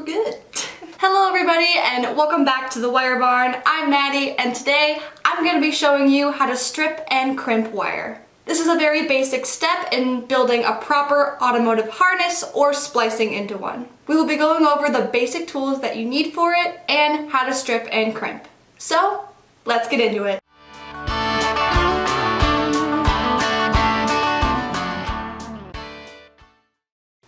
we're good. Hello everybody and welcome back to the Wire Barn. I'm Maddie and today I'm going to be showing you how to strip and crimp wire. This is a very basic step in building a proper automotive harness or splicing into one. We will be going over the basic tools that you need for it and how to strip and crimp. So let's get into it.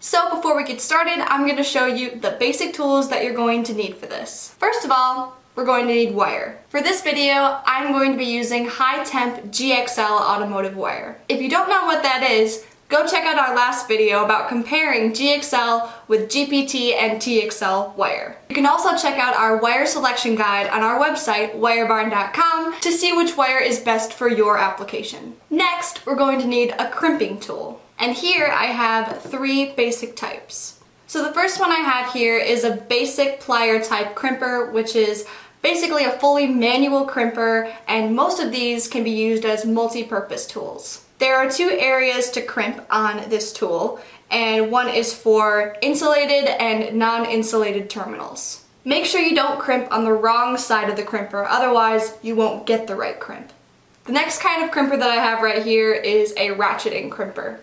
So before we get started, I'm going to show you the basic tools that you're going to need for this. First of all, we're going to need wire. For this video, I'm going to be using high temp GXL automotive wire. If you don't know what that is, go check out our last video about comparing GXL with GPT and TXL wire. You can also check out our wire selection guide on our website, wirebarn.com, to see which wire is best for your application. Next, we're going to need a crimping tool. And here I have three basic types. So the first one I have here is a basic plier type crimper, which is basically a fully manual crimper, and most of these can be used as multi-purpose tools. There are two areas to crimp on this tool, and one is for insulated and non-insulated terminals. Make sure you don't crimp on the wrong side of the crimper, otherwise you won't get the right crimp. The next kind of crimper that I have right here is a ratcheting crimper.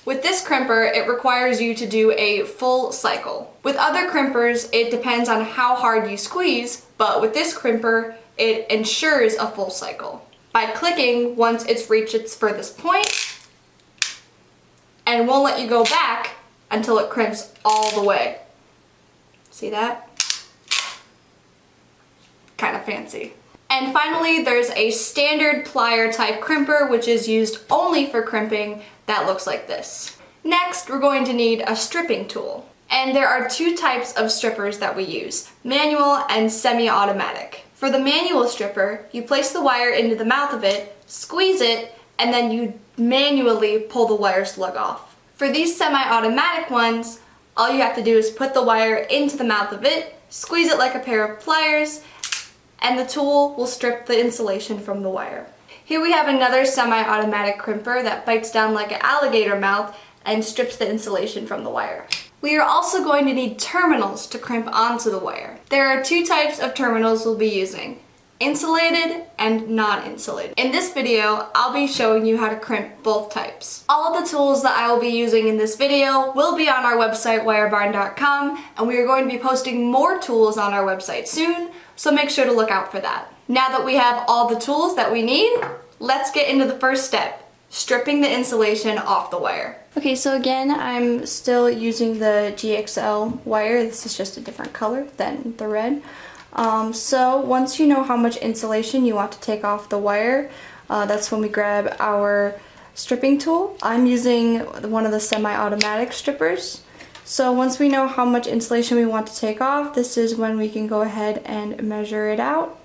With this crimper, it requires you to do a full cycle. With other crimpers, it depends on how hard you squeeze, but with this crimper, it ensures a full cycle by clicking once it's reached its furthest point, and won't let you go back until it crimps all the way. See that? Kind of fancy. And finally, there's a standard plier type crimper, which is used only for crimping, that looks like this. Next, we're going to need a stripping tool. And there are two types of strippers that we use, manual and semi-automatic. For the manual stripper, you place the wire into the mouth of it, squeeze it, and then you manually pull the wire slug off. For these semi-automatic ones, all you have to do is put the wire into the mouth of it, squeeze it like a pair of pliers, and the tool will strip the insulation from the wire. Here we have another semi-automatic crimper that bites down like an alligator mouth and strips the insulation from the wire. We are also going to need terminals to crimp onto the wire. There are two types of terminals we'll be using, insulated and non-insulated. In this video, I'll be showing you how to crimp both types. All of the tools that I will be using in this video will be on our website, wirebarn.com, and we are going to be posting more tools on our website soon, so make sure to look out for that. Now that we have all the tools that we need, let's get into the first step, stripping the insulation off the wire. Okay, so again, I'm still using the GXL wire. This is just a different color than the red. So once you know how much insulation you want to take off the wire, that's when we grab our stripping tool. I'm using one of the semi-automatic strippers. So once we know how much insulation we want to take off, this is when we can go ahead and measure it out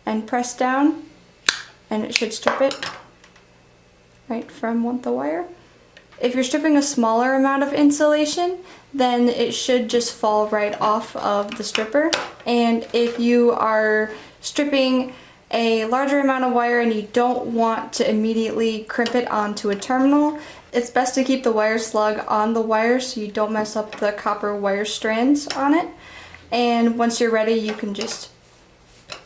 and press down, and it should strip it right from the wire. If you're stripping a smaller amount of insulation, then it should just fall right off of the stripper. And if you are stripping a larger amount of wire and you don't want to immediately crimp it onto a terminal, it's best to keep the wire slug on the wire so you don't mess up the copper wire strands on it. And once you're ready, you can just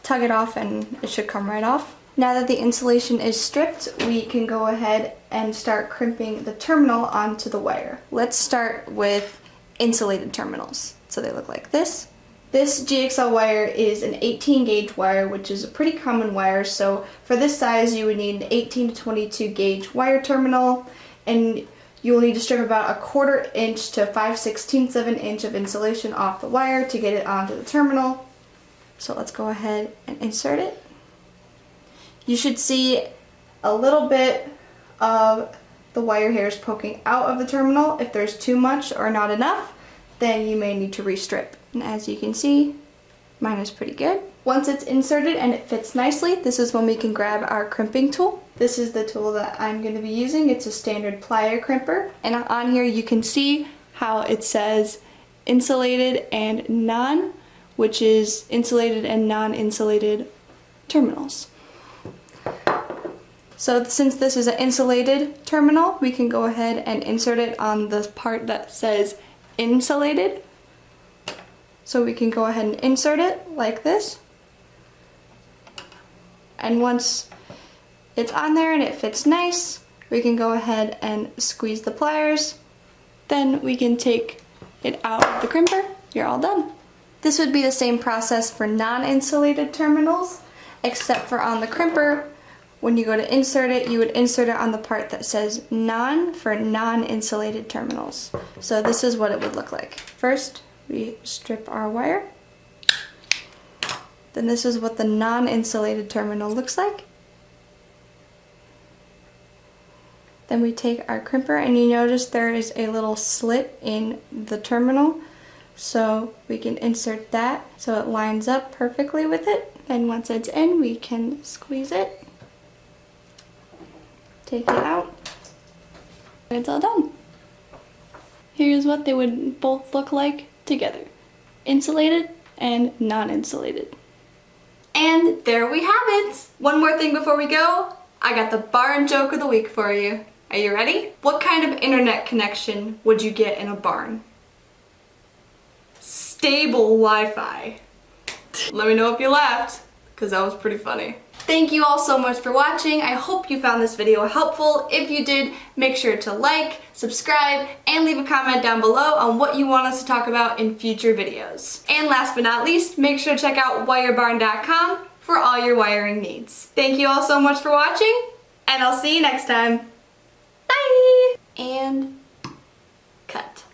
tug it off and it should come right off. Now that the insulation is stripped, we can go ahead and start crimping the terminal onto the wire. Let's start with insulated terminals. So they look like this. This GXL wire is an 18 gauge wire, which is a pretty common wire. So for this size, you would need an 18 to 22 gauge wire terminal, and you will need to strip about a 1/4 inch to 5/16 of an inch of insulation off the wire to get it onto the terminal. So let's go ahead and insert it. You should see a little bit of the wire hairs poking out of the terminal. If there's too much or not enough, then you may need to restrip. And as you can see, mine is pretty good. Once it's inserted and it fits nicely, this is when we can grab our crimping tool. This is the tool that I'm going to be using. It's a standard plier crimper. And on here you can see how it says insulated and non, which is insulated and non-insulated terminals. So since this is an insulated terminal, we can go ahead and insert it on the part that says insulated. So we can go ahead and insert it like this. And once it's on there and it fits nice, we can go ahead and squeeze the pliers. Then we can take it out of the crimper. You're all done. This would be the same process for non-insulated terminals, except for on the crimper, when you go to insert it, you would insert it on the part that says non for non-insulated terminals. So this is what it would look like. First, we strip our wire. Then this is what the non-insulated terminal looks like. Then we take our crimper, and you notice there is a little slit in the terminal. So we can insert that so it lines up perfectly with it. And once it's in, we can squeeze it, take it out, and it's all done. Here's what they would both look like together. Insulated and non-insulated. And there we have it! One more thing before we go. I got the barn joke of the week for you. Are you ready? What kind of internet connection would you get in a barn? Stable Wi-Fi. Let me know if you laughed, because that was pretty funny. Thank you all so much for watching. I hope you found this video helpful. If you did, make sure to like, subscribe, and leave a comment down below on what you want us to talk about in future videos. And last but not least, make sure to check out wirebarn.com for all your wiring needs. Thank you all so much for watching, and I'll see you next time. Bye! And cut.